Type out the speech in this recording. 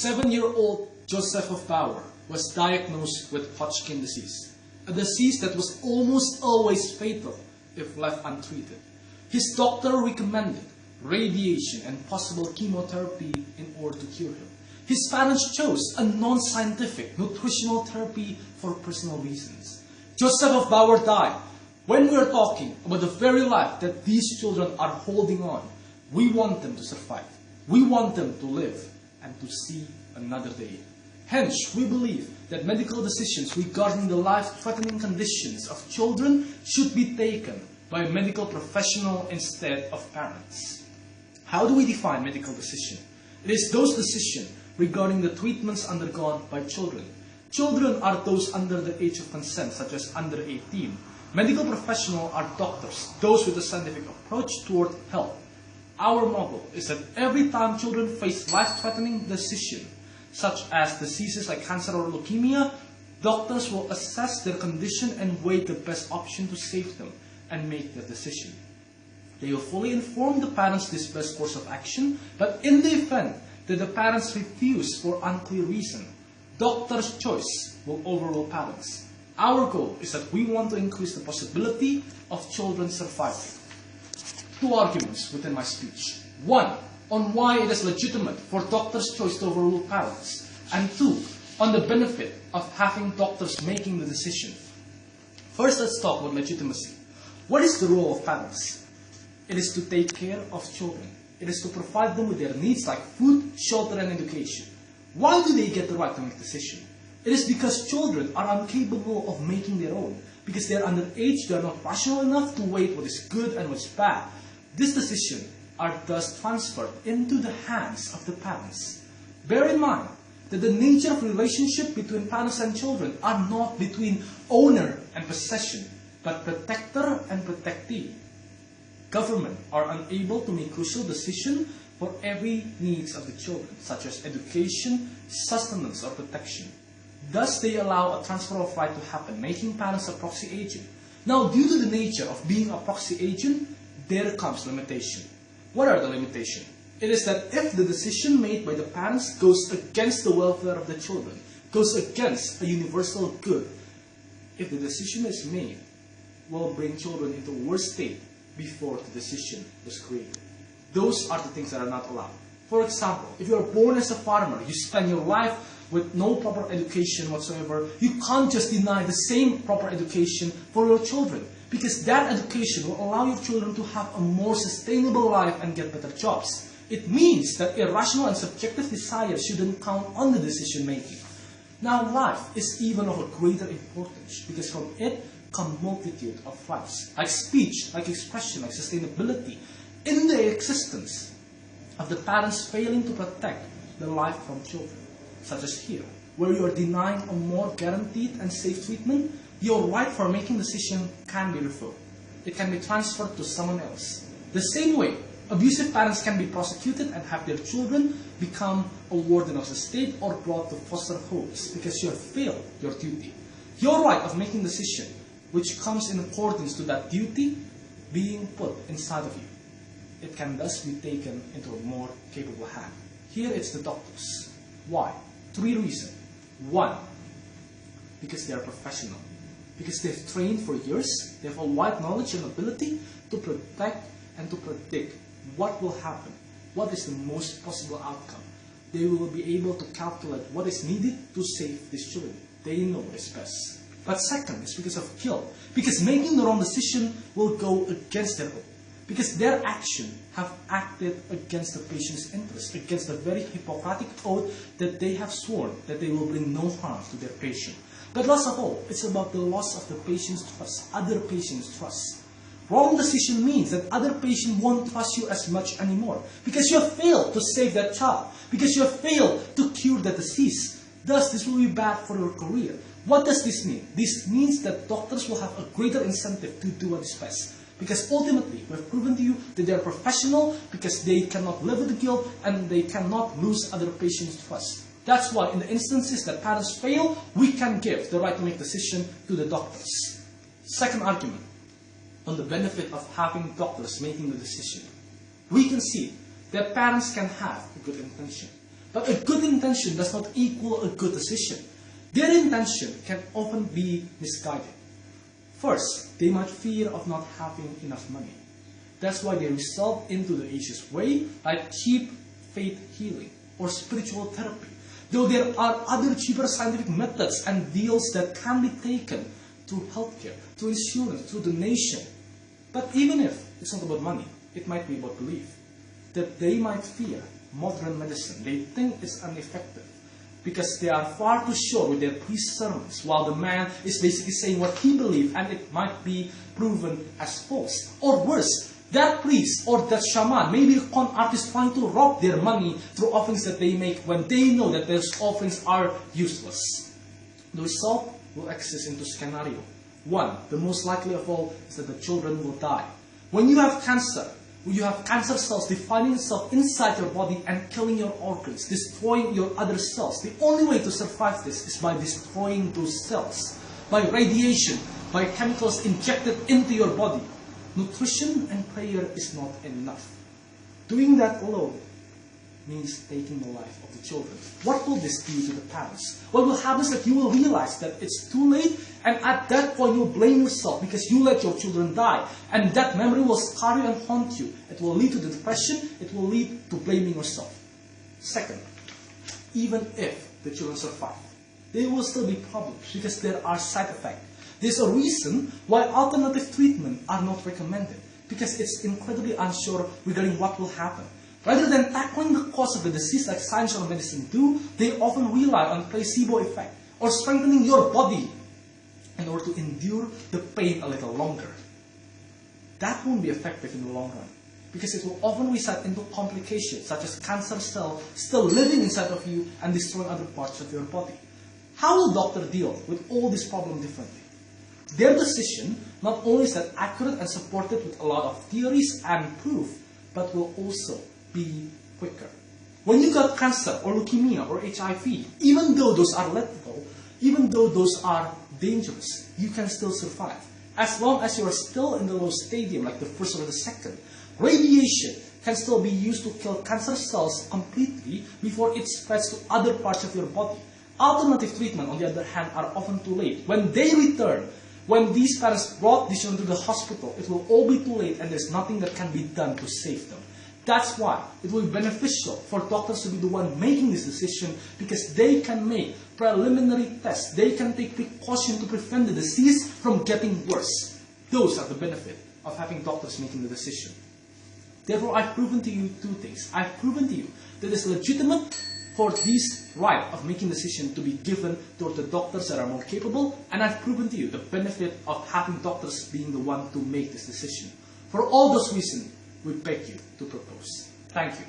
7-year-old Joseph of Bauer was diagnosed with Hodgkin disease, a disease that was almost always fatal if left untreated. His doctor recommended radiation and possible chemotherapy in order to cure him. His parents chose a non-scientific nutritional therapy for personal reasons. Joseph of Bauer died. When we are talking about the very life that these children are holding on, we want them to survive. We want them to live and to see another day. Hence, we believe that medical decisions regarding the life-threatening conditions of children should be taken by a medical professional instead of parents. How do we define medical decision? It is those decisions regarding the treatments undergone by children. Children are those under the age of consent, such as under 18. Medical professionals are doctors, those with a scientific approach toward health. Our model is that every time children face life-threatening decisions, such as diseases like cancer or leukemia, doctors will assess their condition and weigh the best option to save them and make their decision. They will fully inform the parents this best course of action, but in the event that the parents refuse for unclear reason, doctor's choice will overrule parents. Our goal is that we want to increase the possibility of children surviving. 2 arguments within my speech. 1, on why it is legitimate for doctor's choice to overrule parents. And 2, on the benefit of having doctors making the decision. First, let's talk about legitimacy. What is the role of parents? It is to take care of children. It is to provide them with their needs like food, shelter, and education. Why do they get the right to make decisions? It is because children are incapable of making their own. Because they are underage, they are not rational enough to weigh what is good and what is bad. These decisions are thus transferred into the hands of the parents. Bear in mind that the nature of relationship between parents and children are not between owner and possession, but protector and protectee. Government are unable to make crucial decisions for every needs of the children, such as education, sustenance, or protection. Thus, they allow a transfer of right to happen, making parents a proxy agent. Now, due to the nature of being a proxy agent, there comes limitation. What are the limitations? It is that if the decision made by the parents goes against the welfare of the children, goes against a universal good, if the decision is made, will bring children into a worse state before the decision was created. Those are the things that are not allowed. For example, if you are born as a farmer, you spend your life with no proper education whatsoever, you can't just deny the same proper education for your children, because that education will allow your children to have a more sustainable life and get better jobs. It means that irrational and subjective desires shouldn't count on the decision making. Now, life is even of a greater importance, because from it come multitude of rights, like speech, like expression, like sustainability, in the existence of the parents failing to protect the life from children. Such as here, where you are denying a more guaranteed and safe treatment, your right for making decision can be revoked. It can be transferred to someone else. The same way, abusive parents can be prosecuted and have their children become a warden of the state or brought to foster homes because you have failed your duty. Your right of making decision, which comes in accordance to that duty, being put inside of you. It can thus be taken into a more capable hand. Here it's the doctors. Why? 3 reasons. 1, because they are professional. Because they've trained for years, they have a wide knowledge and ability to protect and to predict what will happen, what is the most possible outcome. They will be able to calculate what is needed to save these children. They know what is best. But second is because of guilt. Because making the wrong decision will go against their own. Because their action have acted against the patient's interest, against the very Hippocratic oath that they have sworn that they will bring no harm to their patient. But last of all, it's about the loss of the patient's trust, other patient's trust. Wrong decision means that other patient won't trust you as much anymore because you have failed to save that child, because you have failed to cure that disease. Thus, this will be bad for your career. What does this mean? This means that doctors will have a greater incentive to do what is best. Because ultimately, we have proven to you that they are professional because they cannot live with the guilt and they cannot lose other patients' trust. That's why in the instances that parents fail, we can give the right to make decision to the doctors. Second argument, on the benefit of having doctors making the decision. We can see that parents can have a good intention, But a good intention does not equal a good decision. Their intention can often be misguided. First, they might fear of not having enough money. That's why they resort into the easiest way, like cheap faith healing or spiritual therapy. Though there are other cheaper scientific methods and deals that can be taken through healthcare, through insurance, through donation. But even if it's not about money, it might be about belief. That they might fear modern medicine. They think it's ineffective because they are far too short with their priest sermons, while the man is basically saying what he believes and it might be proven as false. Or worse, that priest or that shaman may be a con artist trying to rob their money through offerings that they make when they know that those offerings are useless. The result will exist into scenario. One, the most likely of all, is that the children will die. When you have cancer cells dividing itself inside your body and killing your organs, destroying your other cells. The only way to survive this is by destroying those cells, by radiation, by chemicals injected into your body. Nutrition and prayer is not enough. Doing that alone means taking the life of the children. What will this do to the parents? What will happen is that you will realize that it's too late, and at that point you'll blame yourself because you let your children die. And that memory will scar you and haunt you. It will lead to depression, it will lead to blaming yourself. Second, even if the children survive, there will still be problems because there are side effects. There's a reason why alternative treatment are not recommended, because it's incredibly unsure regarding what will happen. Rather than tackling the cause of the disease like science or medicine do, they often rely on placebo effect or strengthening your body in order to endure the pain a little longer. That won't be effective in the long run because it will often result into complications such as cancer cells still living inside of you and destroying other parts of your body. How will doctors deal with all these problems differently? Their decision not only is that accurate and supported with a lot of theories and proof, but will also be quicker. When you got cancer or leukemia or HIV, even though those are lethal, even though those are dangerous, you can still survive. As long as you are still in the low stadium, like the first or the second, radiation can still be used to kill cancer cells completely before it spreads to other parts of your body. Alternative treatment, on the other hand, are often too late. When they return, when these parents brought these children to the hospital, it will all be too late and there's nothing that can be done to save them. That's why it will be beneficial for doctors to be the one making this decision, because they can make preliminary tests. They can take precaution to prevent the disease from getting worse. Those are the benefit of having doctors making the decision. Therefore, I've proven to you two things. I've proven to you that it's legitimate for this right of making decision to be given to the doctors that are more capable, and I've proven to you the benefit of having doctors being the one to make this decision. For all those reasons, we beg you to propose. Thank you.